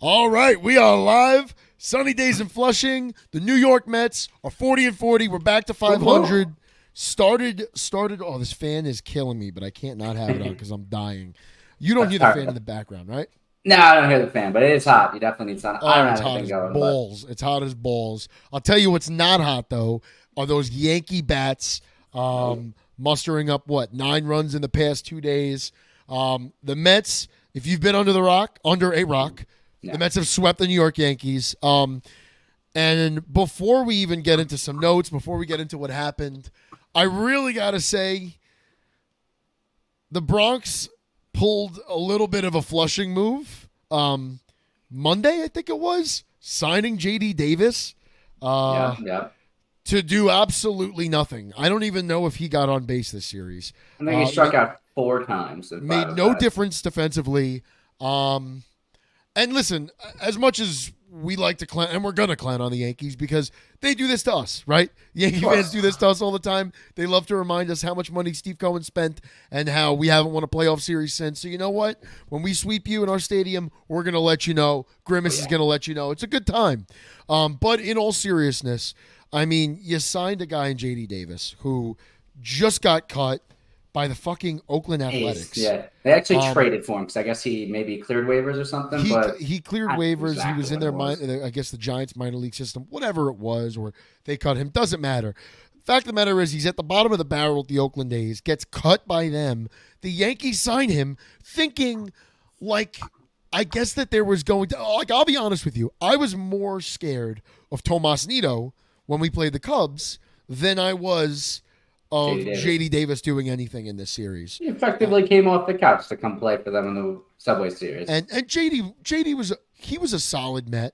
All right, we are live. Sunny days in Flushing. The New York Mets are 40-40. We're back to 500. Started. Oh, this fan is killing me, but I can't not have it on because I'm dying. You don't hear the fan in the background, right? No, I don't hear the fan, but it is hot. You definitely need sun. I Oh, don't it's have hot anything as going, but balls. It's hot as balls. I'll tell you what's not hot though are those Yankee bats mustering up 9 runs in the past 2 days. The Mets, if you've been under a rock, the Mets have swept the New York Yankees. And before we even get into some notes, before we get into what happened, I really got to say the Bronx pulled a little bit of a Flushing move. Monday, I think it was, signing J.D. Davis yeah. to do absolutely nothing. I don't even know if he got on base this series. I think he struck out 4 times. Made no difference defensively. And listen, as much as we like to clown, and we're going to clown on the Yankees because they do this to us, right? Yankee fans do this to us all the time. They love to remind us how much money Steve Cohen spent and how we haven't won a playoff series since. So you know what? When we sweep you in our stadium, we're going to let you know. Grimace is going to let you know. It's a good time. But in all seriousness, I mean, you signed a guy in J.D. Davis who just got cut by the fucking Oakland Athletics. Yeah, they actually traded for him because I guess he maybe cleared waivers or something. He cleared waivers. Exactly, he was in their I guess the Giants minor league system, whatever it was, or they cut him. Doesn't matter. Fact of the matter is he's at the bottom of the barrel at the Oakland A's, gets cut by them. The Yankees sign him thinking I guess that there was going to I'll be honest with you. I was more scared of Tomas Nido when we played the Cubs than I was of J.D. Davis doing anything in this series. He effectively came off the couch to come play for them in the Subway Series. And J.D. was a solid Met.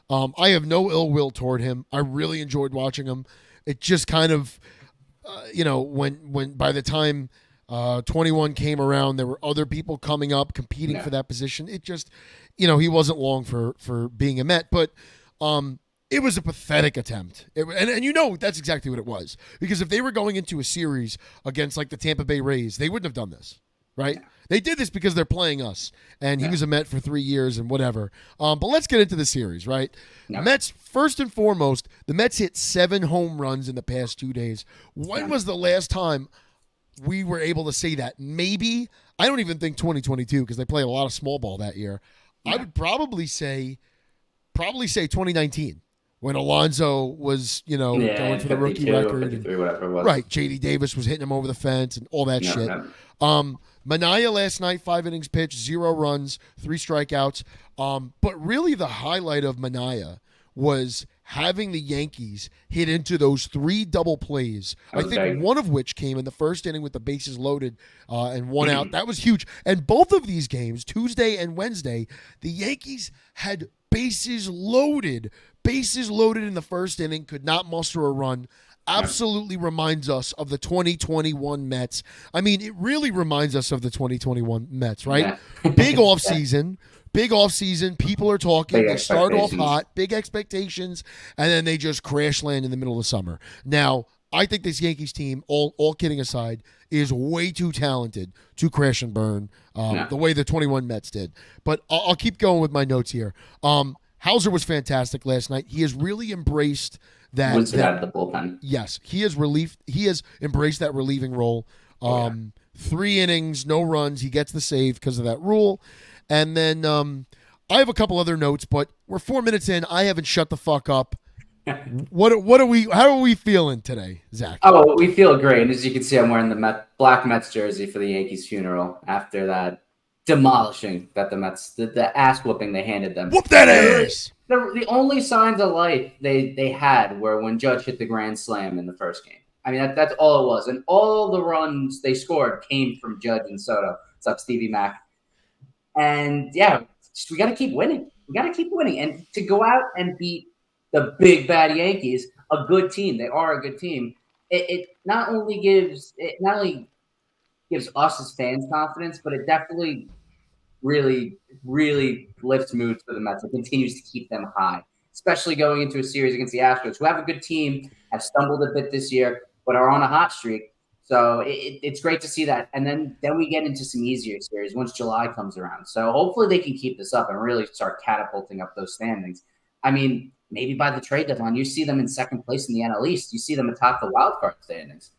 I have no ill will toward him. I really enjoyed watching him. It just kind of, when by the time 21 came around, there were other people coming up competing for that position. It just, he wasn't long for being a Met, but it was a pathetic attempt. And that's exactly what it was. Because if they were going into a series against the Tampa Bay Rays, they wouldn't have done this, right? Yeah. They did this because they're playing us. And he was a Met for 3 years and whatever. But let's get into the series, right? No. Mets, first and foremost, the Mets hit 7 home runs in the past 2 days. When was the last time we were able to say that? Maybe, I don't even think 2022 because they play a lot of small ball that year. Yeah. I would probably say 2019. When Alonso was, going for the rookie record. And, whatever it was. Right. J.D. Davis was hitting him over the fence and all that shit. Manaea last night, 5 innings pitched, 0 runs, 3 strikeouts. But really the highlight of Manaea was having the Yankees hit into those 3 double plays. I think one of which came in the first inning with the bases loaded and 1 out. That was huge. And both of these games, Tuesday and Wednesday, the Yankees had bases loaded in the first inning, could not muster a run. Absolutely reminds us of the 2021 Mets. I mean, it really reminds us of the 2021 Mets, right? Yeah. Big offseason. People are talking. They start off hot, big expectations, and then they just crash land in the middle of the summer. Now, I think this Yankees team, all kidding aside, is way too talented to crash and burn the way the 21 Mets did. But I'll keep going with my notes here. Hauser was fantastic last night. He has really embraced that. The bullpen. Yes, he has embraced that relieving role. 3 innings, no runs. He gets the save because of that rule. And then I have a couple other notes, but we're 4 minutes in. I haven't shut the fuck up. How are we feeling today, Zach? Oh, we feel great. And as you can see, I'm wearing the black Mets jersey for the Yankees funeral after that demolishing that the Mets, the ass whooping they handed them. Whoop that ass! The only signs of life they had were when Judge hit the grand slam in the first game. I mean, that's all it was. And all the runs they scored came from Judge and Soto. What's up, Stevie Mac? And, we got to keep winning. And to go out and beat the big bad Yankees, a good team. They are a good team. It not only gives us as fans confidence, but it definitely really, really lifts moods for the Mets. It continues to keep them high, especially going into a series against the Astros, who have a good team, have stumbled a bit this year, but are on a hot streak. So it's great to see that. And then we get into some easier series once July comes around. So hopefully they can keep this up and really start catapulting up those standings. I mean, maybe by the trade deadline, you see them in second place in the NL East. You see them atop the wild card standings.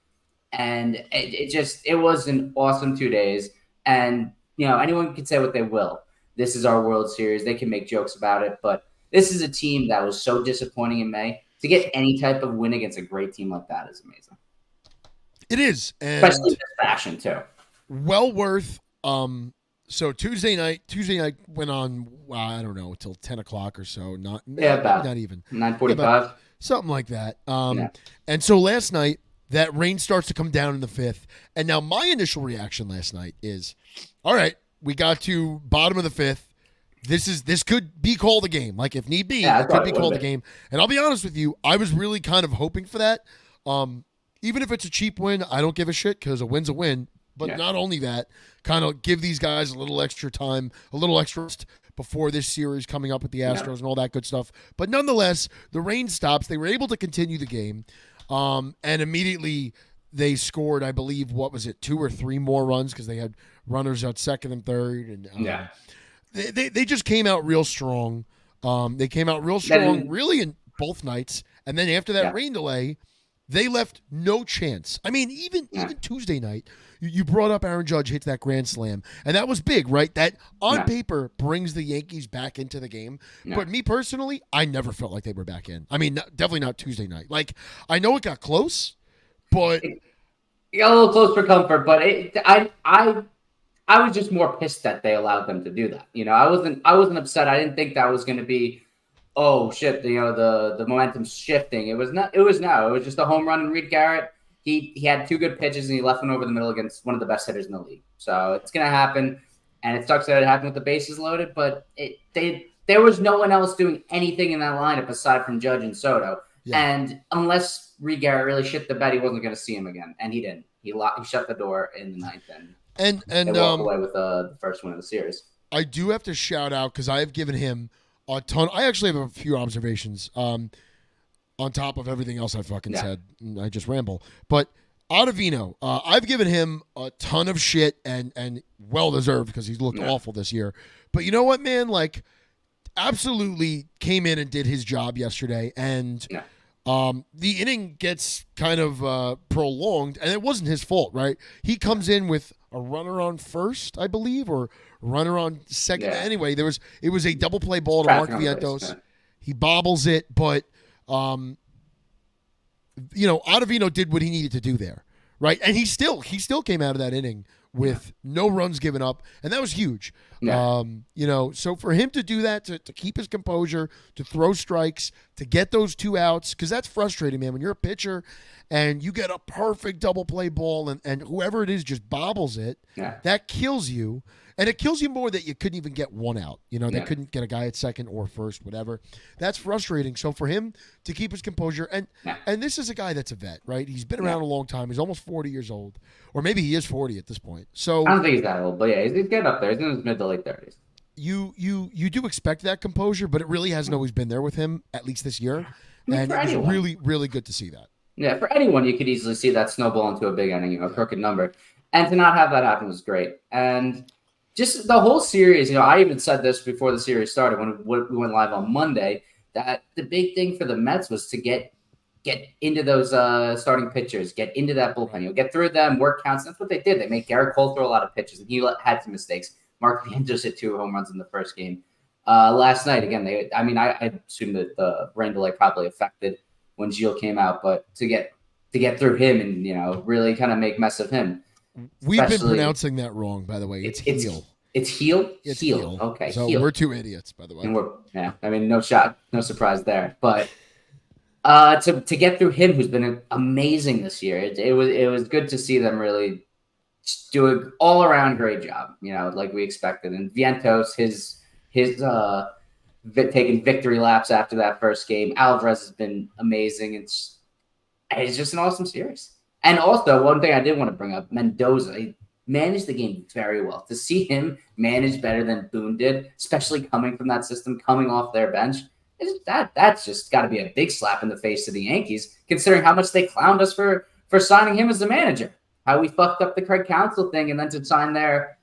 And it was an awesome 2 days. And, anyone can say what they will. This is our World Series. They can make jokes about it. But this is a team that was so disappointing in May. To get any type of win against a great team like that is amazing. It is. And especially in this fashion, too. Well worth. So Tuesday night went on, I don't know, till 10 o'clock or so. Not even. 9:45. Something like that. And so last night, that rain starts to come down in the fifth. And now my initial reaction last night is, all right, we got to bottom of the fifth. This could be called a game. Like, if need be, it could be called a game. And I'll be honest with you, I was really kind of hoping for that. Even if it's a cheap win, I don't give a shit because a win's a win. But not only that, kind of give these guys a little extra time, a little extra rest before this series coming up with the Astros and all that good stuff. But nonetheless, the rain stops. They were able to continue the game. And immediately they scored, I believe, 2 or 3 more runs because they had runners at second and third. And they just came out real strong. They came out real strong really in both nights. And then after that rain delay, they left no chance. I mean, even Tuesday night, you brought up Aaron Judge hits that grand slam, and that was big, right? That on paper brings the Yankees back into the game. But me personally, I never felt like they were back in. I mean, definitely not Tuesday night. I know it got close, but it got a little close for comfort. But I was just more pissed that they allowed them to do that. I wasn't upset. I didn't think that was going to be, oh shit, the momentum's shifting. It was just a home run and Reed Garrett. He had 2 good pitches and he left one over the middle against one of the best hitters in the league. So it's gonna happen, and it sucks that it happened with the bases loaded. But there was no one else doing anything in that lineup aside from Judge and Soto. Yeah. And unless Reed Garrett really shit the bed, he wasn't gonna see him again, and he didn't. He shut the door in the ninth, and they walked away with the first win of the series. I do have to shout out because I have given him a ton. I actually have a few observations on top of everything else I fucking said. I just ramble. But Ottavino, I've given him a ton of shit and well-deserved because he's looked awful this year. But you know what, man? Absolutely came in and did his job yesterday. And the inning gets kind of prolonged, and it wasn't his fault, right? He comes in with a runner on first, I believe, or runner on second. Yeah. Anyway, it was a double play ball to Mark Vientos. He bobbles it, but Ottavino did what he needed to do there, right? And he still came out of that inning with no runs given up, and that was huge. Yeah. So for him to do that, to keep his composure, to throw strikes, to get those 2 outs, because that's frustrating, man. When you're a pitcher and you get a perfect double play ball and whoever it is just bobbles it, that kills you. And it kills you more that you couldn't even get 1 out. They couldn't get a guy at second or first, whatever. That's frustrating. So for him to keep his composure, and this is a guy that's a vet, right? He's been around a long time. He's almost 40 years old. Or maybe he is 40 at this point. So I don't think he's that old, but yeah, he's getting up there. He's in his mid to late 30s. You do expect that composure, but it really hasn't always been there with him, at least this year. And it's really, really good to see that. Yeah, for anyone, you could easily see that snowball into a big inning, a crooked number. And to not have that happen was great. And just the whole series, I even said this before the series started when we went live on Monday, that the big thing for the Mets was to get into those starting pitchers, get into that bullpen, get through them, work counts. That's what they did. They made Garrett Cole throw a lot of pitches, and he had some mistakes. Mark Vientos hit 2 home runs in the first game. Last night, again, I assume that the rain delay probably affected when Gil came out, but to get through him and really kind of make mess of him. We've been pronouncing that wrong, by the way. It's heel. It's heel? It's heel. Okay. So heel. We're 2 idiots, by the way. And no surprise there. But to get through him, who's been amazing this year, it was good to see them really do an all around great job. Like we expected. And Vientos, his taking victory laps after that first game. Alvarez has been amazing. It's just an awesome series. And also, one thing I did want to bring up, Mendoza, he managed the game very well. To see him manage better than Boone did, especially coming from that system, coming off their bench, that's just got to be a big slap in the face to the Yankees, considering how much they clowned us for signing him as the manager. how we fucked up the Craig Counsell thing, and then to sign their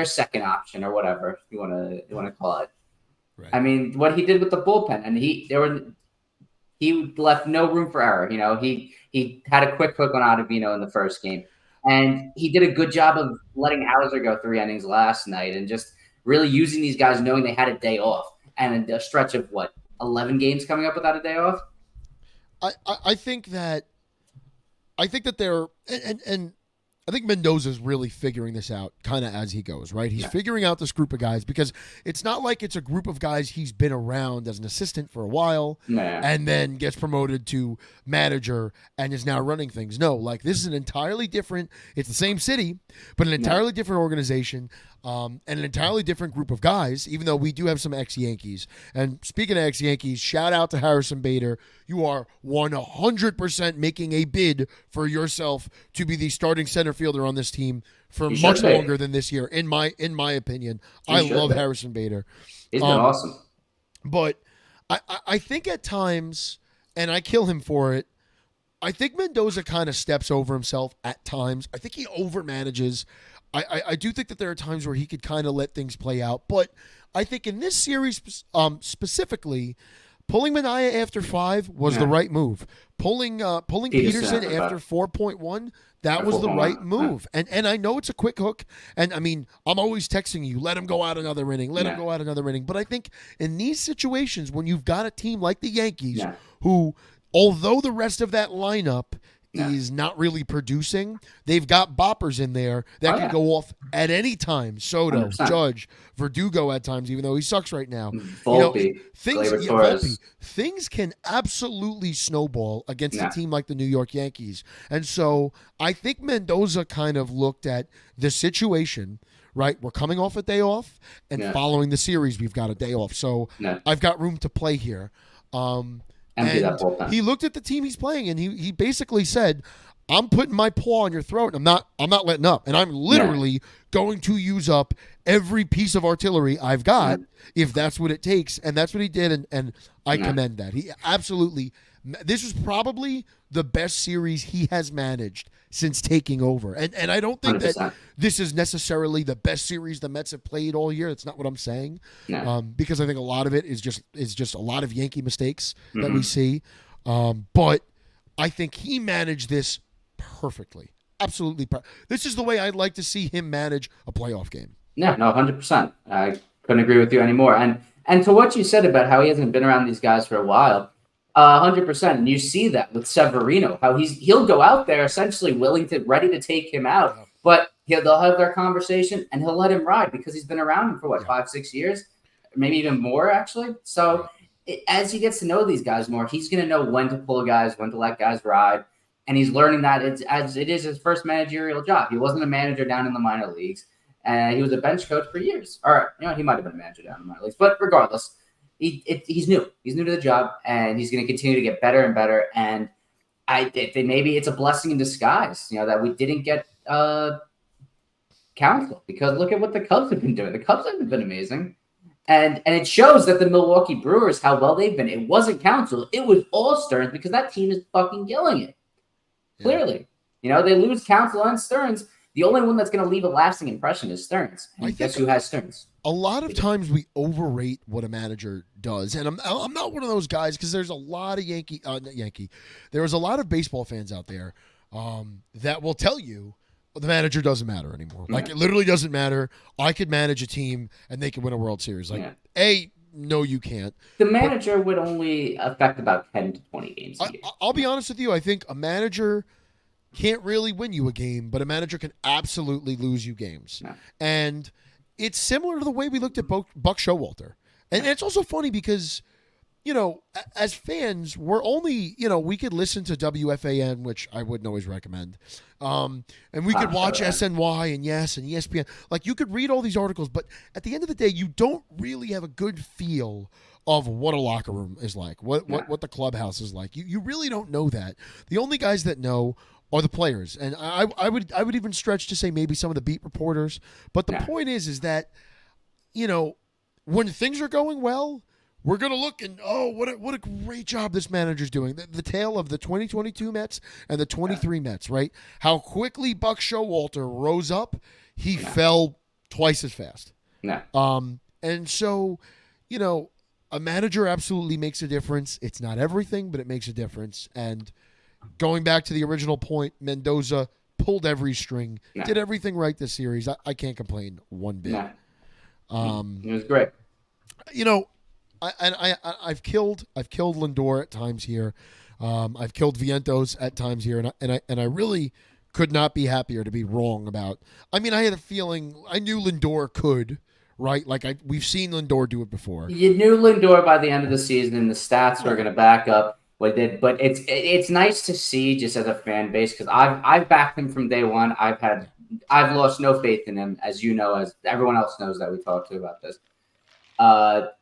second option or whatever you want to call it. Right. I mean, what he did with the bullpen, and he left no room for error. You know, he had a quick hook on Ottavino in the first game, and he did a good job of letting Hauser go 3 innings last night, and just really using these guys knowing they had a day off, and a stretch of 11 games coming up without a day off. I think that they're and I think Mendoza's really figuring this out kind of as he goes, right? He's figuring out this group of guys because it's not like it's a group of guys he's been around as an assistant for a while and then gets promoted to manager and is now running things. No, like this is an entirely different, it's the same city, but an entirely different organization and an entirely different group of guys, even though we do have some ex-Yankees. And speaking of ex-Yankees, shout out to Harrison Bader. You are 100% making a bid for yourself to be the starting center fielder on this team for much longer than this year, in my opinion. I love Harrison Bader. He's been awesome. But I think at times, and I kill him for it, I think Mendoza kind of steps over himself at times. I think he overmanages. I do think that there are times where he could kind of let things play out. But I think in this series specifically, pulling Manaea after 5 was the right move. Pulling Peterson after 4.1, that was the right move. And I know it's a quick hook. And, I mean, I'm always texting you, let him go out another inning, let him go out another inning. But I think in these situations, when you've got a team like the Yankees who, although the rest of that lineup is not really producing, they've got boppers in there that can go off at any time. Soto, 100%. Judge, Verdugo at times, even though he sucks right now. Volpe, Volpe, things can absolutely snowball against a team like the New York Yankees. And so I think Mendoza kind of looked at the situation, right? We're coming off a day off, and following the series, we've got a day off. So I've got room to play here. And he looked at the team he's playing, and he basically said, I'm putting my paw on your throat, and I'm not letting up. And I'm literally going to use up every piece of artillery I've got if that's what it takes. And that's what he did, and I commend that. He absolutely – this is probably the best series he has managed since taking over. And I don't think 100%. That this is necessarily the best series the Mets have played all year. That's not what I'm saying. Because I think a lot of it is just a lot of Yankee mistakes that we see. But I think he managed this perfectly. Absolutely. This is the way I'd like to see him manage a playoff game. Yeah, no, 100%. I couldn't agree with you anymore. And to what you said about how he hasn't been around these guys for a while, 100%. And you see that with Severino, how he'll go out there essentially ready to take him out, but they'll have their conversation and he'll let him ride because he's been around him for 5-6 years, maybe even more actually. So as he gets to know these guys more, he's going to know when to pull guys, when to let guys ride. And he's learning that it is his first managerial job. He wasn't a manager down in the minor leagues, and he was a bench coach for years. Or he might have been a manager down in the minor leagues, but regardless, he's new. He's new to the job, and he's going to continue to get better and better. And maybe it's a blessing in disguise, that we didn't get Counsell, because look at what the Cubs have been doing. The Cubs haven't been amazing, and it shows that the Milwaukee Brewers, how well they've been. It wasn't Counsell, it was all Stearns, because that team is fucking killing it. Clearly, they lose Counsell and Stearns. The only one that's going to leave a lasting impression is Stearns. And guess who has Stearns? A lot of times we overrate what a manager does, and I'm not one of those guys, because there's a lot of there's a lot of baseball fans out there that will tell you the manager doesn't matter anymore. Like, it literally doesn't matter. I could manage a team and they can win a World Series. No, you can't. The manager would only affect about 10 to 20 games a year. I'll be honest with you. I think a manager can't really win you a game, but a manager can absolutely lose you games. Yeah. And it's similar to the way we looked at Buck Showalter. And it's also funny because, as fans, we're only, we could listen to WFAN, which I wouldn't always recommend. And we could watch SNY and Yes and ESPN. Like, you could read all these articles, but at the end of the day, you don't really have a good feel of what a locker room is like, what the clubhouse is like. You really don't know that. The only guys that know are the players. And I would even stretch to say maybe some of the beat reporters. But the point is that, when things are going well, we're going to look and, what a great job this manager's doing. The tale of the 2022 Mets and the 23 Mets, right? How quickly Buck Showalter rose up, he fell twice as fast. And so, a manager absolutely makes a difference. It's not everything, but it makes a difference. And going back to the original point, Mendoza pulled every string, did everything right this series. I can't complain one bit. It was great. I've killed Lindor at times here. I've killed Vientos at times here, and I really could not be happier to be wrong about. I mean, I had a feeling I knew Lindor could, right? Like we've seen Lindor do it before. You knew Lindor by the end of the season, and the stats are going to back up what did. But it's nice to see just as a fan base, because I've backed him from day one. I've lost no faith in him, as you know, as everyone else knows that we talked to about this.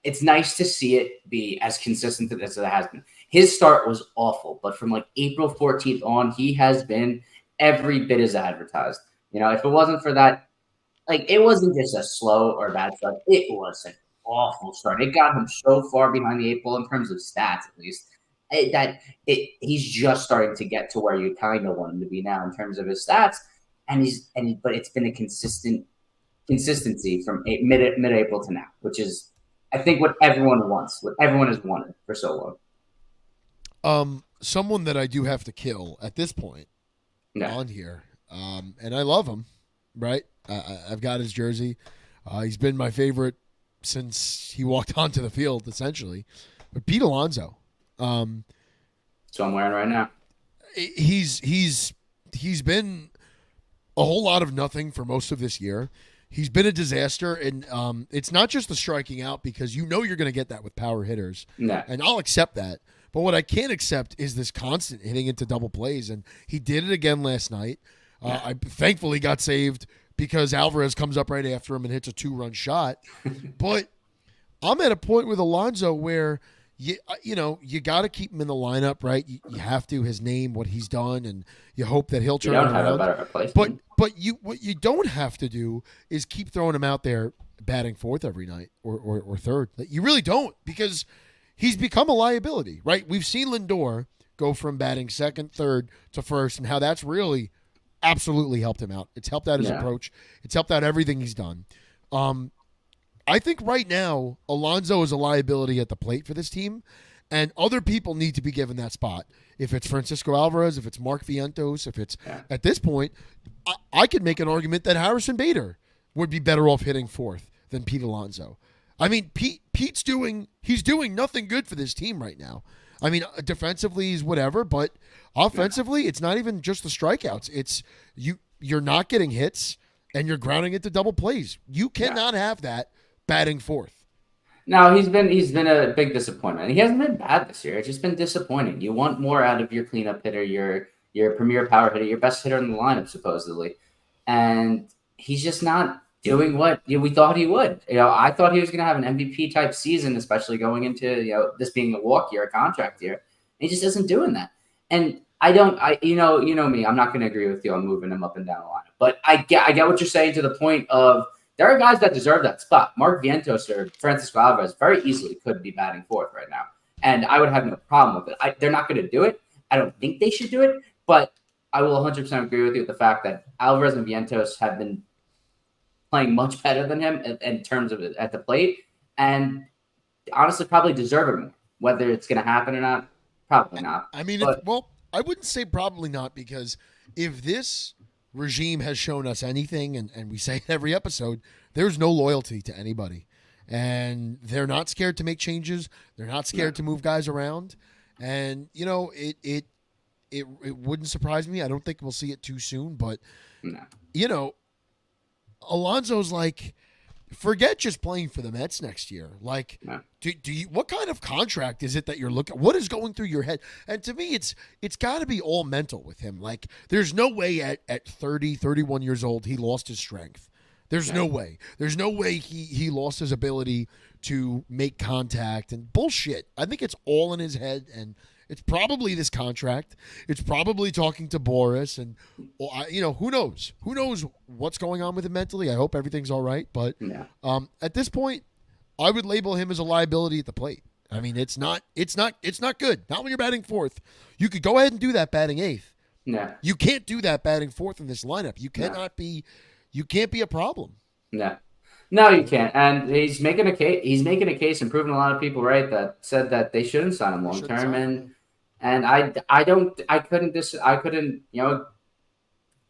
It's nice to see it be as consistent as it has been. His start was awful, but from like April 14th on, he has been every bit as advertised. If it wasn't for that, like, it wasn't just a slow or bad start. It was an awful start. It got him so far behind the eight ball in terms of stats, at least, he's just starting to get to where you kind of want him to be now in terms of his stats. But it's been a consistency from mid-April to now, which is, I think, what everyone wants, what everyone has wanted for so long. Someone that I do have to kill at this point on here, and I love him, right? I've got his jersey. He's been my favorite since he walked onto the field, essentially. But Pete Alonso. So I'm wearing right now. He's been a whole lot of nothing for most of this year. He's been a disaster, and it's not just the striking out, because you're going to get that with power hitters, and I'll accept that. But what I can't accept is this constant hitting into double plays, and he did it again last night. I thankfully got saved because Alvarez comes up right after him and hits a 2-run shot. But I'm at a point with Alonso where you got to keep him in the lineup, right? You have to, his name, what he's done, and you hope that he'll turn around. Have a better replacement. But what you don't have to do is keep throwing him out there batting fourth every night or third. You really don't, because he's become a liability, right? We've seen Lindor go from batting second, third to first, and how that's really absolutely helped him out. It's helped out his approach. It's helped out everything he's done. I think right now, Alonso is a liability at the plate for this team, and other people need to be given that spot. If it's Francisco Alvarez, if it's Mark Vientos, if it's at this point, I could make an argument that Harrison Bader would be better off hitting fourth than Pete Alonso. I mean, Pete's doing nothing good for this team right now. I mean, defensively he's whatever, but offensively, it's not even just the strikeouts. It's you're not getting hits and you're grounding into double plays. You cannot have that batting fourth. No, he's been a big disappointment. He hasn't been bad this year. It's just been disappointing. You want more out of your cleanup hitter, your premier power hitter, your best hitter in the lineup, supposedly. And he's just not doing what we thought he would. I thought he was going to have an MVP type season, especially going into this being a walk year, a contract year. He just isn't doing that. And you know me, I'm not going to agree with you on moving him up and down the lineup. But I get what you're saying, to the point of there are guys that deserve that spot. Mark Vientos or Francisco Alvarez very easily could be batting fourth right now, and I would have no problem with it. They're not going to do it. I don't think they should do it, but I will 100% agree with you with the fact that Alvarez and Vientos have been playing much better than him in terms of at the plate, and honestly probably deserve it more. Whether it's going to happen or not, probably not. I mean, I wouldn't say probably not, because if this regime has shown us anything, and we say it every episode, there's no loyalty to anybody. And they're not scared to make changes. They're not scared to move guys around. And, it wouldn't surprise me. I don't think we'll see it too soon. But, Alonso's like, forget just playing for the Mets next year. Like, do you? What kind of contract is it that you're looking? What is going through your head? And to me, it's got to be all mental with him. Like, there's no way at 30, 31 years old he lost his strength. There's no way. There's no way he lost his ability to make contact and bullshit. I think it's all in his head, and it's probably this contract. It's probably talking to Boris, and who knows? Who knows what's going on with him mentally? I hope everything's all right. But at this point, I would label him as a liability at the plate. I mean, it's not good. Not when you're batting fourth. You could go ahead and do that batting eighth. No. You can't do that batting fourth in this lineup. You cannot be. You can't be a problem. No. No, you can't. And he's making a case. He's making a case and proving a lot of people right that said that they shouldn't sign him long term. And I couldn't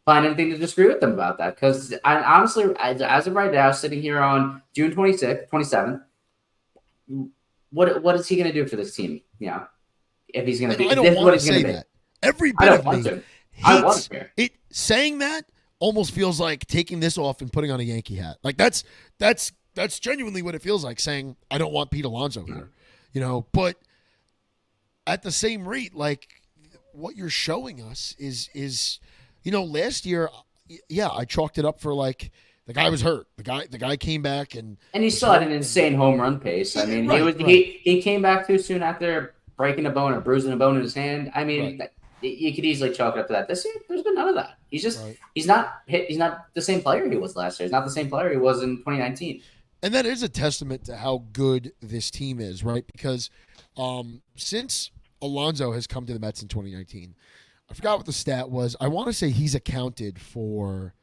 find anything to disagree with them about that, because honestly, as of right now, sitting here on June 26th, 27th, what is he going to do for this team? If he's going to be, I don't want to say that. Every bit of me hates it. Saying that almost feels like taking this off and putting on a Yankee hat. Like that's genuinely what it feels like, saying I don't want Pete Alonso here. But at the same rate, like what you're showing us is last year, I chalked it up for like the guy was hurt. The guy came back and he still had an insane home run pace. I mean, he came back too soon after breaking a bone or bruising a bone in his hand. I mean, you could easily chalk it up to that. This year, there's been none of that. He's just he's not the same player he was last year. He's not the same player he was in 2019. And that is a testament to how good this team is, right? Because since Alonso has come to the Mets in 2019, I forgot what the stat was. I want to say he's accounted for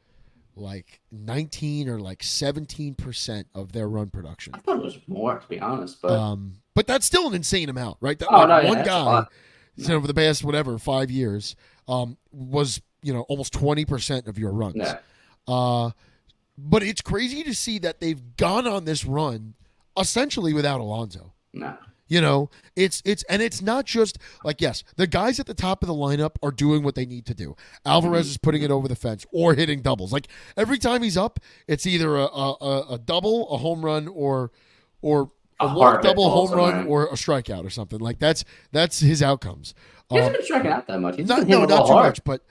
like 19 or like 17% of their run production. I thought it was more, to be honest, but that's still an insane amount, right? That one guy over the past 5 years was almost 20% of your runs. Yeah. But it's crazy to see that they've gone on this run essentially without Alonso. No. It's not just like, yes, the guys at the top of the lineup are doing what they need to do. Alvarez is putting it over the fence or hitting doubles. Like every time he's up, it's either a double, a home run, or a walk, double, home run, or a strikeout or something. Like that's his outcomes. He hasn't been striking out that much. Not too much, but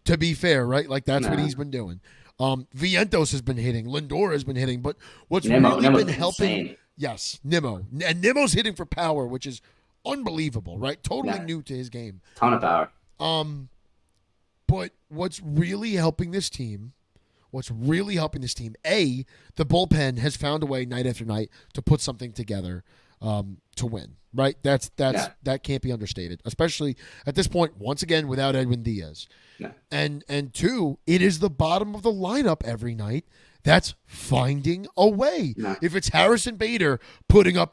to be fair, right? Like that's what he's been doing. Vientos has been hitting. Lindor has been hitting. But what's really been helping? Insane. Yes, Nimmo. And Nimmo's hitting for power, which is unbelievable, right? Totally new to his game. Ton of power. But what's really helping this team, A, the bullpen has found a way night after night to put something together to win, right? That can't be understated, especially at this point, once again, without Edwin Diaz. Yeah. And two, it is the bottom of the lineup every night that's finding a way. Yeah. If it's Harrison Bader putting up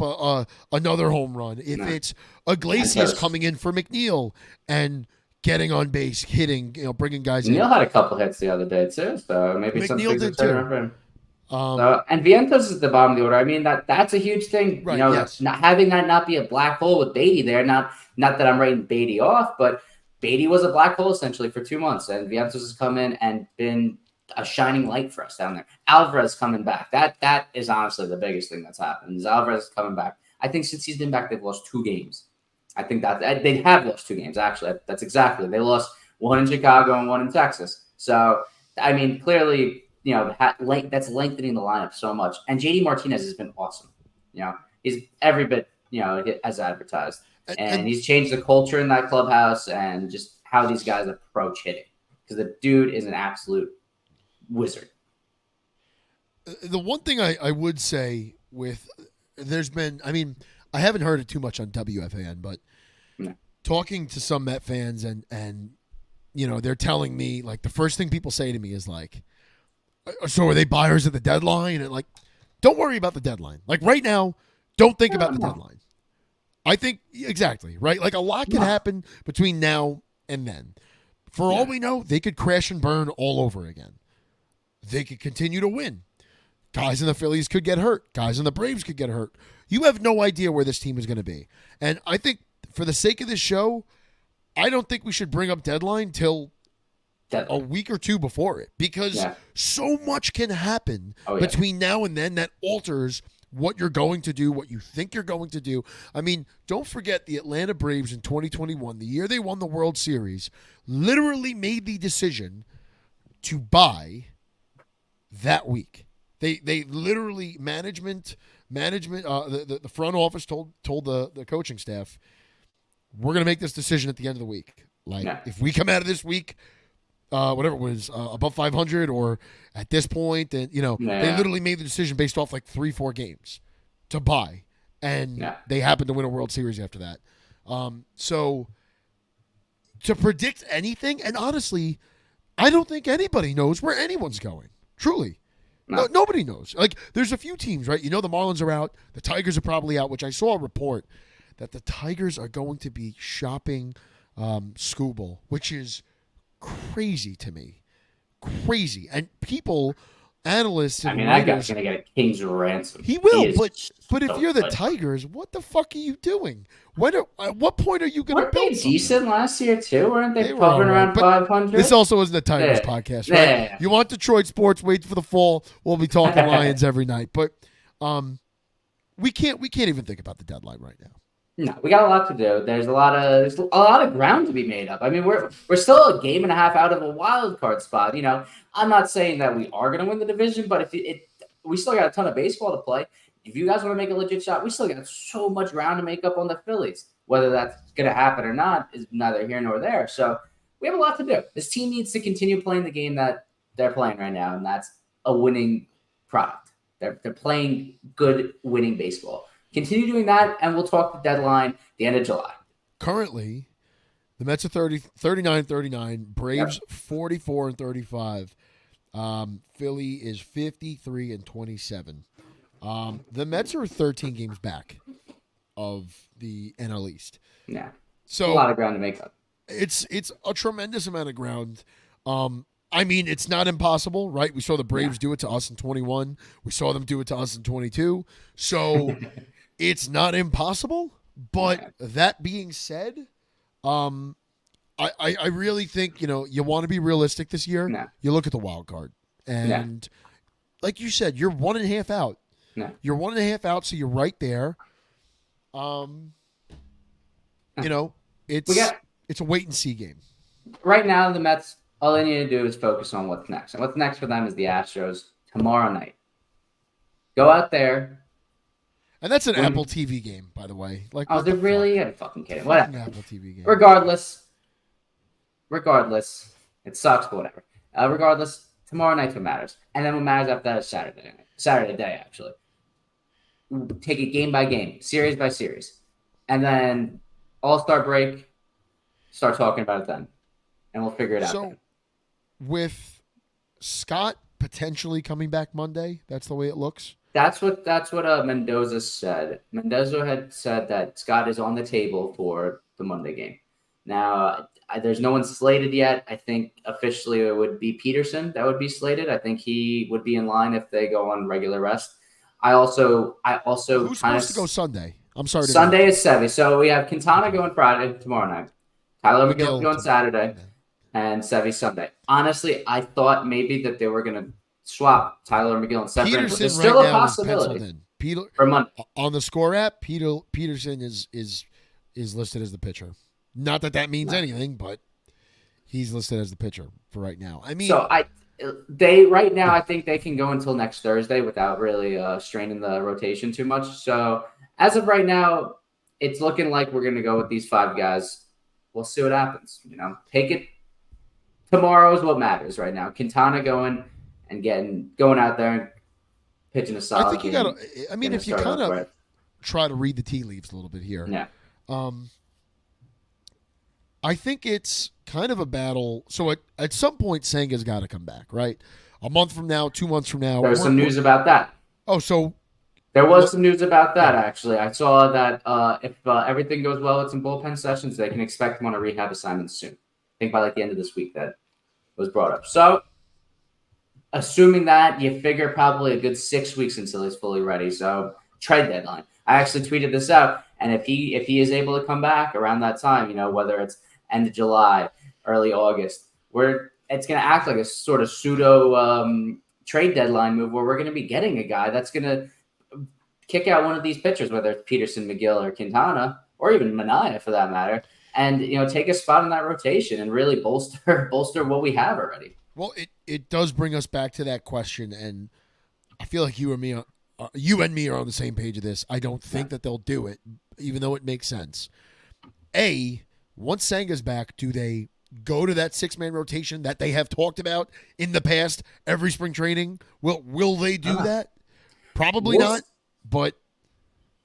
another home run, if it's Iglesias coming in for McNeil and getting on base, hitting, bringing guys in. McNeil had a couple hits the other day too, so maybe some things are turning for him. And Vientos is the bottom of the order. I mean, that's a huge thing. Right, not having that not be a black hole with Beatty there. Not that I'm writing Beatty off, but Beatty was a black hole essentially for 2 months, and Vientos has come in and been a shining light for us down there. Alvarez coming back. That is honestly the biggest thing that's happened. Is Alvarez coming back. I think since he's been back, they've lost 2 games. I think that they have lost 2 games, actually. That's exactly. They lost 1 in Chicago and 1 in Texas. So, I mean, clearly, that's lengthening the lineup so much. And JD Martinez has been awesome. He's every bit, as advertised. And he's changed the culture in that clubhouse and just how these guys approach hitting. Because the dude is an absolute wizard. The one thing I would say there's been, I mean, I haven't heard it too much on WFAN, but talking to some Met fans and they're telling me, like, the first thing people say to me is like, so are they buyers at the deadline? And like, don't worry about the deadline. Like right now, don't think about the deadline. I think exactly, right? Like a lot can happen between now and then. For all we know, they could crash and burn all over again. They could continue to win. Guys in the Phillies could get hurt. Guys in the Braves could get hurt. You have no idea where this team is going to be. And I think for the sake of this show, I don't think we should bring up deadline till a week or 2 before it, because so much can happen between now and then that alters what you're going to do, what you think you're going to do. I mean, don't forget the Atlanta Braves in 2021, the year they won the World Series, literally made the decision to buy that week. They literally management the front office told the coaching staff, we're going to make this decision at the end of the week. Like if we come out of this week whatever it was, above 500 or at this point, and they literally made the decision based off like 3-4 games to buy and they happened to win a World Series after that. So to predict anything, and honestly, I don't think anybody knows where anyone's going. Truly. No, nobody knows. Like, there's a few teams, right? The Marlins are out. The Tigers are probably out, which I saw a report that the Tigers are going to be shopping Skubal, which is crazy to me. Crazy. And analysts and that guy's going to get a king's ransom. He will, but if you're the Tigers, what the fuck are you doing? At what point are you going to build something? Weren't they decent last year, too? Weren't they hovering around 500? This also isn't a Tigers podcast, right? Yeah. You want Detroit sports, wait for the fall. We'll be talking Lions every night. But we can't even think about the deadline right now. No, we got a lot to do. There's a lot of ground to be made up. I mean, we're still a game and a half out of a wild card spot. I'm not saying that we are going to win the division, but we still got a ton of baseball to play. If you guys want to make a legit shot, we still got so much ground to make up on the Phillies. Whether that's going to happen or not is neither here nor there. So we have a lot to do. This team needs to continue playing the game that they're playing right now, and that's a winning product. They're playing good winning baseball. Continue doing that, and we'll talk the deadline the end of July. Currently, the Mets are 39-39, Braves 44-35. Philly is 53-27. The Mets are 13 games back of the NL East. Yeah. So a lot of ground to make up. It's a tremendous amount of ground. I mean, it's not impossible, right? We saw the Braves do it to us in 21. We saw them do it to us in 22. So it's not impossible. But that being said, I really think, you want to be realistic this year. No. You look at the wild card. And like you said, you're 1.5 out. No. You're 1.5 out, so you're right there. It's a wait and see game. Right now, the Mets, all they need to do is focus on what's next. And what's next for them is the Astros tomorrow night. Go out there. And that's an Apple TV game, by the way. Like, oh, they're really? You're fucking kidding. Whatever. Apple TV game. Regardless, it sucks, but whatever. Regardless, tomorrow night's what matters. And then what matters after that is Saturday day, actually. Take it game by game, series by series. And then All-Star break, start talking about it then. And we'll figure it out. So, with Scott potentially coming back Monday, that's the way it looks? That's what Mendoza said. Mendoza had said that Scott is on the table for the Monday game. Now, there's no one slated yet. I think officially it would be Peterson that would be slated. I think he would be in line if they go on regular rest. I also who's supposed to go Sunday? I'm sorry. Sunday is Sevy. So we have Quintana going Friday tomorrow night. Tyler McGill going Saturday, and Sevy Sunday. Honestly, I thought maybe that they were going to swap Tyler McGill and Sevy. Peterson There's still right a now possibility. For Monday. On the score app, Peterson is listed as the pitcher. Not that means anything, but he's listed as the pitcher for right now. I mean, so right now I think they can go until next Thursday without really straining the rotation too much. So as of right now, it's looking like we're going to go with these 5 guys. We'll see what happens. Take it. Tomorrow is what matters right now. Quintana going out there and pitching a solid. I think you got to. I mean, if you kind of try to read the tea leaves a little bit here. Yeah. I think it's kind of a battle. So at some point, Senga's got to come back, right? A month from now, 2 months from now. There's some news about that. Oh, so there was some news about that, actually. I saw that if everything goes well with some bullpen sessions, they can expect him on a rehab assignment soon. I think by the end of this week that was brought up. So assuming that, you figure probably a good 6 weeks until he's fully ready. So trade deadline. I actually tweeted this out, and if he is able to come back around that time, whether it's end of July, early August, where it's going to act like a sort of pseudo trade deadline move where we're going to be getting a guy that's going to kick out one of these pitchers, whether it's Peterson, McGill, or Quintana, or even Manaea for that matter, and take a spot in that rotation and really bolster what we have already. Well, it does bring us back to that question, and I feel like you and me are on the same page of this. I don't think that they'll do it, even though it makes sense. Once Senga's back, do they go to that 6-man rotation that they have talked about in the past every spring training? Will they do that? Probably not. But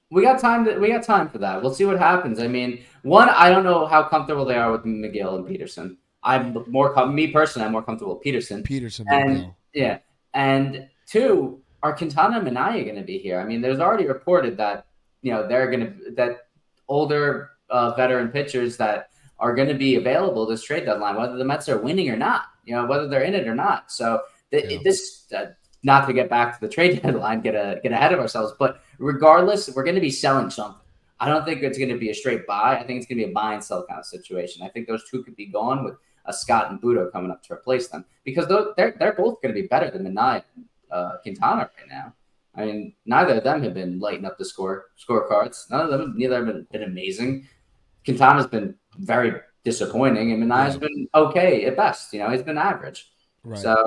We got time. We got time for that. We'll see what happens. I mean, one, I don't know how comfortable they are with McGill and Peterson. Me personally, I'm more comfortable with Peterson. Peterson And McGill. yeah, and two, are Quintana and Minaya going to be here? I mean, there's already reported that they're going to that older veteran pitchers that are going to be available this trade deadline, whether the Mets are winning or not. Whether they're in it or not. So this. Not to get back to the trade deadline, get ahead of ourselves, but regardless, we're going to be selling something. I don't think it's going to be a straight buy. I think it's going to be a buy and sell kind of situation. I think those two could be gone with a Scott and Budo coming up to replace them because they're both going to be better than Minaya and Quintana right now. I mean, neither of them have been lighting up the scorecards. Neither have been amazing. Quintana's been very disappointing, and Minaya's been okay at best. He's been average. Right. So.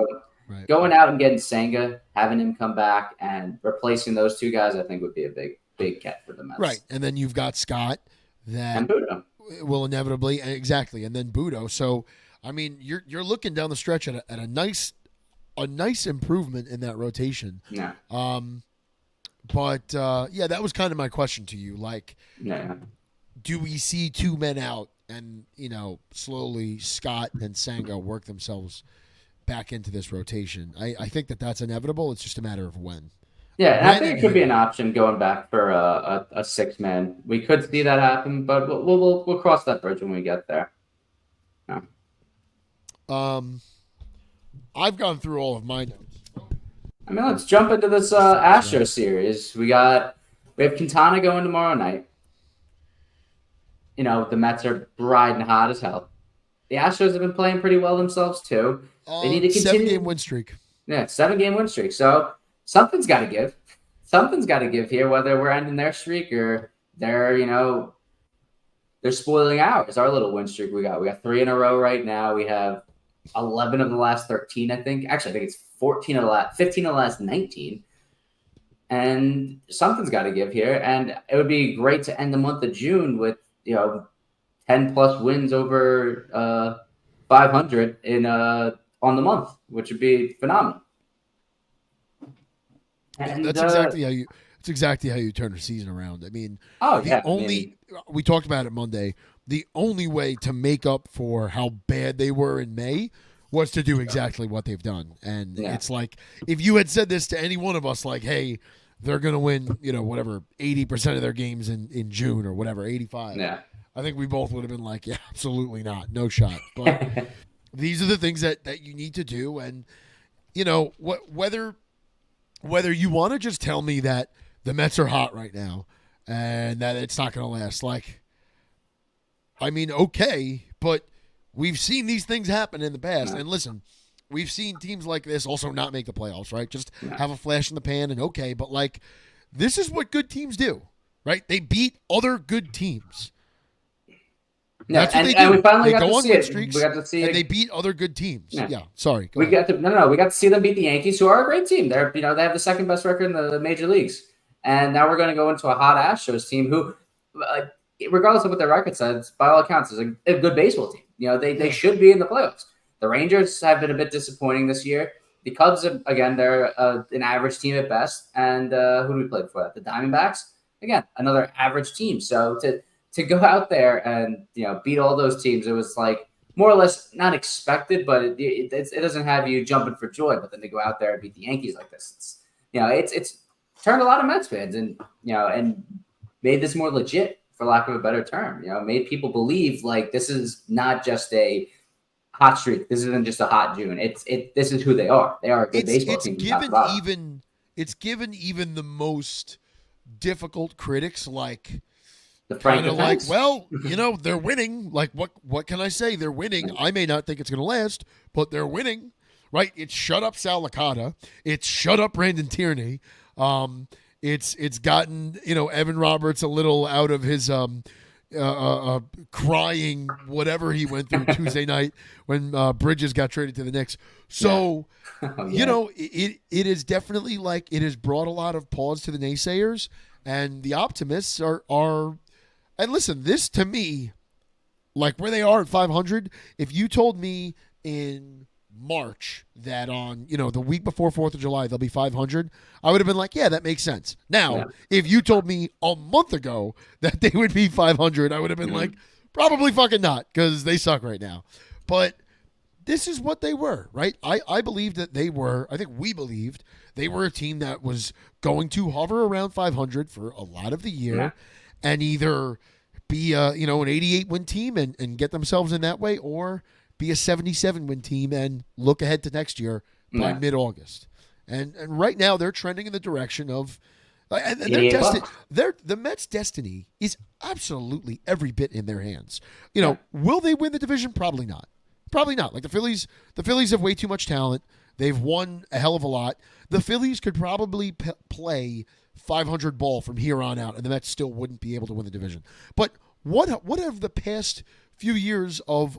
Right. Going out and getting Senga, having him come back, and replacing those two guys, I think would be a big get for the Mets. Right, and then you've got Scott and Budo will inevitably exactly, and then Budo. So, I mean, you're looking down the stretch at a nice improvement in that rotation. Yeah. But that was kind of my question to you. Like, do we see two men out, and slowly Scott and Senga work themselves back into this rotation? I think that's inevitable. It's just a matter of when. Yeah, and I think it could be an option going back for a 6-man. We could see that happen, but we'll cross that bridge when we get there. Yeah. I've gone through all of my notes. I mean, let's jump into this Astro series. We have Quintana going tomorrow night. The Mets are riding hot as hell. The Astros have been playing pretty well themselves too. They need to continue. 7-game win streak. Yeah, 7-game win streak. So something's got to give. Something's got to give here, whether we're ending their streak or they're spoiling ours. Our little win streak we got 3 in a row right now. We have 11 of the last 13, I think. Actually, I think it's 15 of the last 19. And something's got to give here. And it would be great to end the month of June with 10 plus wins over 500 on the month, which would be phenomenal. And, that's exactly how you turn a season around. I mean, we talked about it Monday. The only way to make up for how bad they were in May was to do exactly what they've done. And it's like, if you had said this to any one of us, like, hey, they're going to win, whatever, 80% of their games in June or whatever, 85. Yeah. I think we both would have been like, yeah, absolutely not. No shot. But these are the things that you need to do. And, whether you want to just tell me that the Mets are hot right now and that it's not going to last, like, I mean, okay, but we've seen these things happen in the past. And listen, we've seen teams like this also not make the playoffs, right? Just have a flash in the pan and okay. But, like, this is what good teams do, right? They beat other good teams. That's what they do. And we finally they got go to on see win it. streaks, We got to see and it. they beat other good teams. Yeah, sorry. We got to see them beat the Yankees, who are a great team. They're they have the second best record in the major leagues, and now we're going to go into a hot Astros team who, regardless of what their record says, by all accounts, is a good baseball team. They should be in the playoffs. The Rangers have been a bit disappointing this year. The Cubs, again, they're an average team at best. And who do we play before that? The Diamondbacks, again, another average team. So to go out there and beat all those teams, it was like more or less not expected, but it doesn't have you jumping for joy. But then to go out there and beat the Yankees like this, it's turned a lot of Mets fans and made this more legit, for lack of a better term. Made people believe like this is not just a hot streak. This isn't just a hot June. This is who they are. They are a good baseball team. It's given even the most difficult critics like. Kind of like, well, they're winning. Like, what can I say? They're winning. I may not think it's going to last, but they're winning, right? It's shut up Sal Licata. It's shut up Brandon Tierney. It's gotten Evan Roberts a little out of his crying whatever he went through Tuesday night when Bridges got traded to the Knicks. So it is definitely like it has brought a lot of pause to the naysayers, and the optimists are. And listen, this to me, like where they are at 500, if you told me in March that on, the week before 4th of July, they'll be 500, I would have been like, yeah, that makes sense. Now, if you told me a month ago that they would be 500, I would have been like, probably fucking not, because they suck right now. But this is what they were, right? I believed that they were, I think we believed they were a team that was going to hover around 500 for a lot of the year and either be an 88-win team and get themselves in that way, or be a 77-win team and look ahead to next year by mid-August. And right now they're trending in the direction of and the Mets' destiny is absolutely every bit in their hands. Will they win the division? Probably not. Probably not. Like the Phillies have way too much talent. They've won a hell of a lot. The Phillies could probably play 500 ball from here on out, and the Mets still wouldn't be able to win the division. But what have the past few years of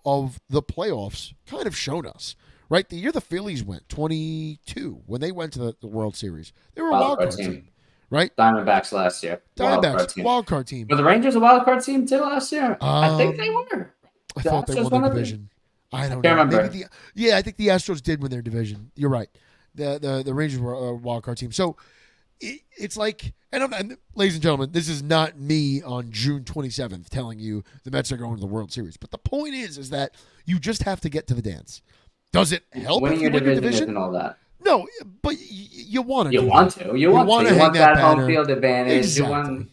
the playoffs kind of shown us? Right, the year the Phillies went 22 when they went to the World Series, they were a wild card team. Right, Diamondbacks last year. Wild card team. Were the Rangers a wild card team too last year? I think they were. I thought they won the division. I don't know. Remember. I think the Astros did win their division. You're right. The Rangers were a wild card team. So it's like, and ladies and gentlemen, this is not me on June 27th telling you the Mets are going to the World Series. But the point is that you just have to get to the dance. Does it help winning if you your division and all that? No, but you want to. You want to. You want that home field advantage. Exactly.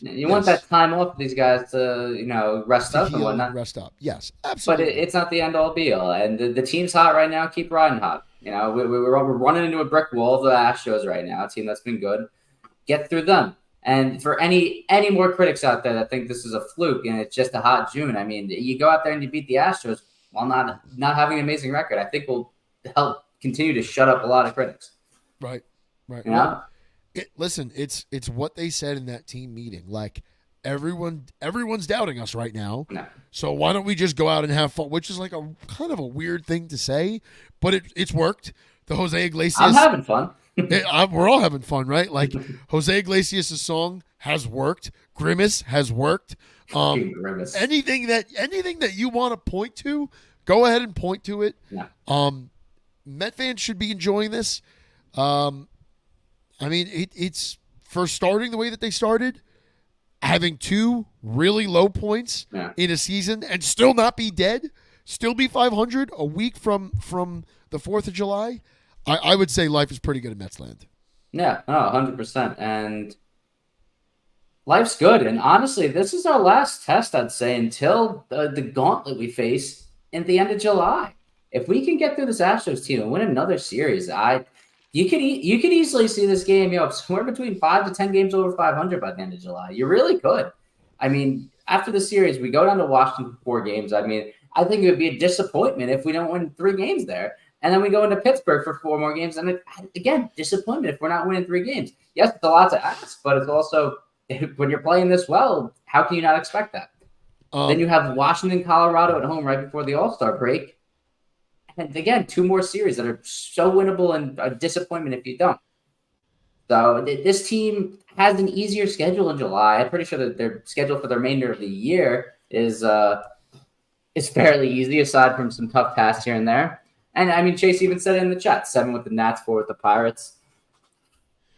You want that time off for these guys to, rest up and whatnot. Rest up. Yes, absolutely. But it's not the end all be all. And the team's hot right now. Keep riding hot. We're running into a brick wall of the Astros right now. A team that's been good. Get through them. And for any more critics out there that think this is a fluke and it's just a hot June, I mean, you go out there and you beat the Astros while not having an amazing record. I think will help continue to shut up a lot of critics. Right. Yeah. Listen, it's what they said in that team meeting. Like everyone's doubting us right now. No. So why don't we just go out and have fun? Which is like a kind of a weird thing to say, but it's worked. The Jose Iglesias. I'm having fun. We're all having fun, right? Like Jose Iglesias' song has worked. Grimace has worked. Grimace. Anything that you want to point to, go ahead and point to it. Yeah. Met fans should be enjoying this. I mean, it's for starting the way that they started, having two really low points in a season and still not be dead, still be 500 a week from the 4th of July. I would say life is pretty good in Mets land. Yeah, 100%. And life's good. And honestly, this is our last test, I'd say, until the gauntlet we face at the end of July. If we can get through this Astros team and win another series, you could easily see this game, somewhere between 5 to 10 games over 500 by the end of July. You really could. I mean, after the series, we go down to Washington for 4 games. I mean, I think it would be a disappointment if we don't win 3 games there. And then we go into Pittsburgh for 4 more games. And again, disappointment if we're not winning 3 games. Yes, it's a lot to ask, but it's also, when you're playing this well, how can you not expect that? Then you have Washington, Colorado at home right before the All-Star break. And again, 2 more series that are so winnable and a disappointment if you don't. So this team has an easier schedule in July. I'm pretty sure that their schedule for the remainder of the year is fairly easy, aside from some tough tasks here and there. And I mean, Chase even said it in the chat: 7 with the Nats, 4 with the Pirates.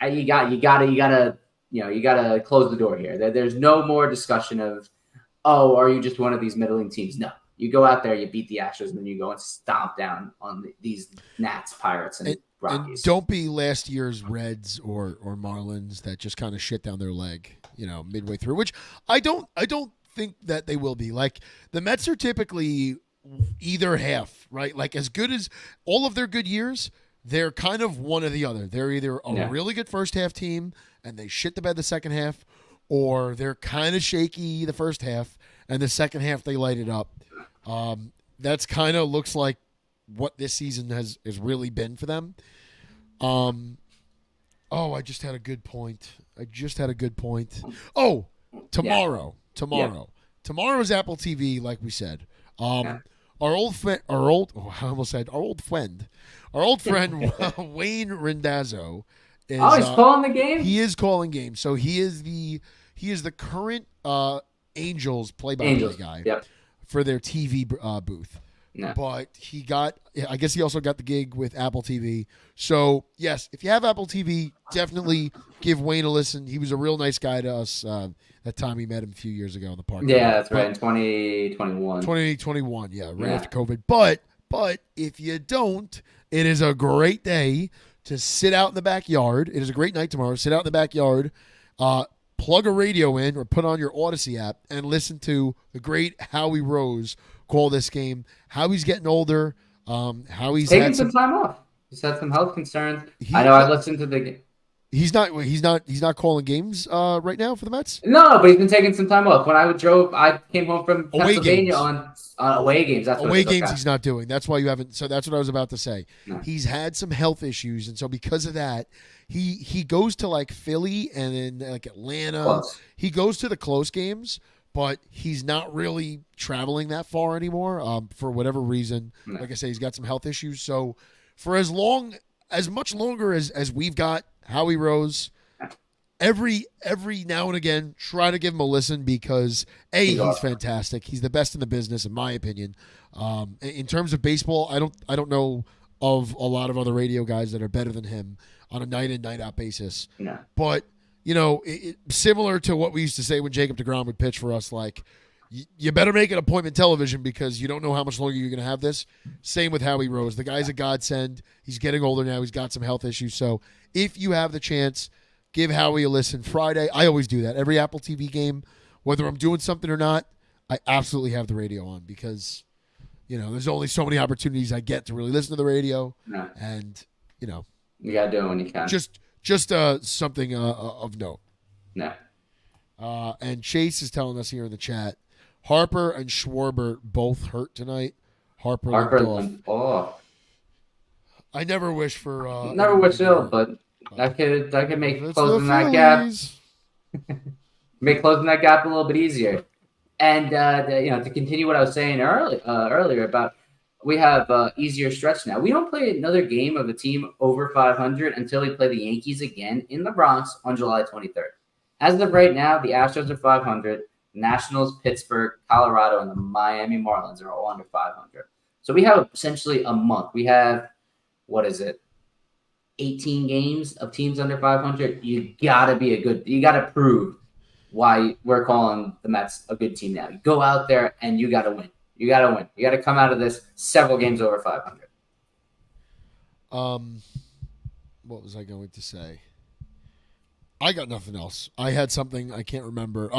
You gotta close the door here. There's no more discussion of, are you just one of these middling teams? No. You go out there, you beat the Astros, and then you go and stomp down on these Nats, Pirates, and Rockies. And don't be last year's Reds or Marlins that just kind of shit down their leg, midway through. Which I don't think that they will be. Like the Mets are typically either half, right? Like as good as all of their good years, they're kind of one or the other. They're either a really good first half team and they shit the bed the second half, or they're kind of shaky the first half and the second half they light it up. That's kind of looks like what this season has really been for them. I just had a good point. Tomorrow. Tomorrow is Apple TV, like we said. Our old friend Wayne Randazzo is. He's calling the game. He is calling games. So he is the current Angels play-by-play guy. Yep. For their TV booth. No. but I guess he also got the gig with Apple TV. So, yes, if you have Apple TV, definitely give Wayne a listen. He was a real nice guy to us that time we met him a few years ago in the park. Yeah, that's right. In 2021. 2021, yeah, right after COVID. But if you don't, it is a great day to sit out in the backyard. It is a great night tomorrow. Sit out in the backyard, plug a radio in or put on your Odyssey app and listen to the great Howie Rose call this game. Howie's getting older. How he's taking some time off. He's had some health concerns. I know. I listened to the. He's not calling games right now for the Mets. No, but he's been taking some time off. When I came home from Pennsylvania on away games. That's what away games he's not doing. That's why you haven't. So that's what I was about to say. No. He's had some health issues, and so because of that, he goes to like Philly and then like Atlanta. Close. He goes to the close games, but he's not really traveling that far anymore for whatever reason. No. Like I say, he's got some health issues. So for as much longer as we've got Howie Rose, every now and again, try to give him a listen because he's fantastic. He's the best in the business, in my opinion. In terms of baseball, I don't know of a lot of other radio guys that are better than him on a night in, night out basis. No. But similar to what we used to say when Jacob deGrom would pitch for us, like you better make it appointment television because you don't know how much longer you're going to have this. Same with Howie Rose. The guy's a godsend. He's getting older now. He's got some health issues. So if you have the chance, give Howie a listen. Friday, I always do that. Every Apple TV game, whether I'm doing something or not, I absolutely have the radio on because, there's only so many opportunities I get to really listen to the radio. No. And, you got to do it when you can. Just something of note. No. And Chase is telling us here in the chat, Harper and Schwarber both hurt tonight. Harper limped off. I never wish for. Never wish ill, but that could make closing that gap. Make closing that gap a little bit easier. And to continue what I was saying earlier about we have easier stretch now. We don't play another game of a team over 500 until we play the Yankees again in the Bronx on July 23rd. As of right now, the Astros are 500. Nationals, Pittsburgh, Colorado, and the Miami Marlins are all under 500. So we have essentially a month. We have, 18 games of teams under 500. You got to prove why we're calling the Mets a good team now. You go out there and you got to win. You got to win. You got to come out of this several games over 500. What was I going to say? I got nothing else. I had something I can't remember.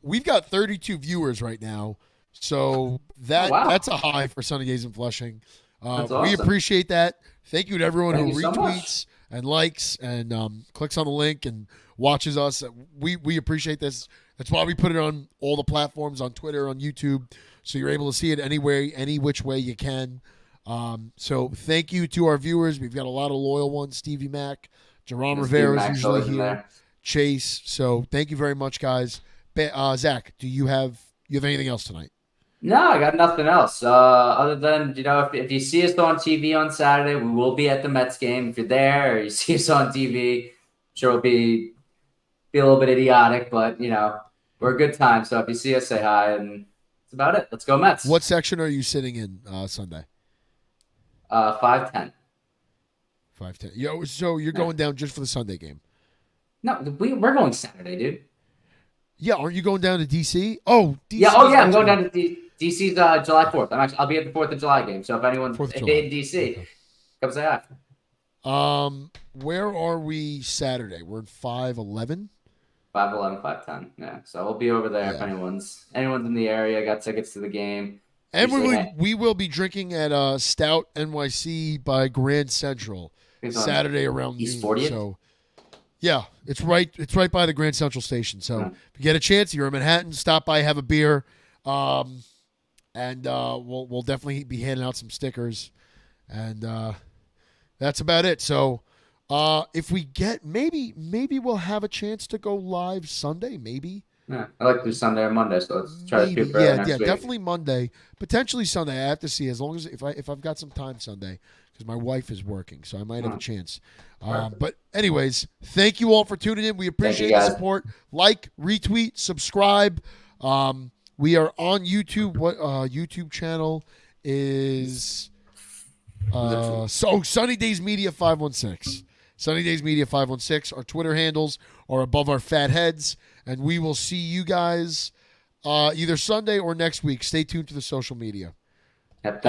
We've got 32 viewers right now, so that's a high for Sunny Days in Flushing. Awesome. We appreciate that. Thank you to everyone who retweets and likes and clicks on the link and watches us. We appreciate this. That's why we put it on all the platforms, on Twitter, on YouTube, so you're able to see it anywhere, any which way you can. So thank you to our viewers. We've got a lot of loyal ones. Stevie Mack, Jerome Rivera is usually here. Chase. So thank you very much, guys. Zach, do you have anything else tonight? No, I got nothing else. Other than, if you see us on TV on Saturday, we will be at the Mets game. If you're there or you see us on TV, I'm sure it'll be a little bit idiotic, but, we're a good time. So if you see us, say hi, and that's about it. Let's go Mets. What section are you sitting in Sunday? 510. 510. So you're going down just for the Sunday game? No, we're going Saturday, dude. Yeah, aren't you going down to DC? Oh, DC. Yeah. Oh, yeah. I'm going down to DC's July 4th. I'll be at the 4th of July game. So if anyone's in DC, come say hi. Where are we Saturday? We're in 511. 511, 510. Yeah. So we'll be over there if anyone's in the area, got tickets to the game. And we will be drinking at Stout NYC by Grand Central Saturday around East noon. 40th? So yeah, it's right by the Grand Central station. So if you get a chance, you're in Manhattan, stop by, have a beer, and we'll definitely be handing out some stickers, and that's about it. So if we get maybe we'll have a chance to go live Sunday, maybe. Yeah, I like to do Sunday or Monday, so let's try to keep it next week. Definitely Monday, potentially Sunday. I have to see as long as if I've got some time Sunday. Because my wife is working, so I might have a chance. But anyways, thank you all for tuning in. We appreciate the support. Like, retweet, subscribe. We are on YouTube. What YouTube channel is Sunny Days Media 516. Sunny Days Media 516. Our Twitter handles are above our fat heads, and we will see you guys either Sunday or next week. Stay tuned to the social media. Yep.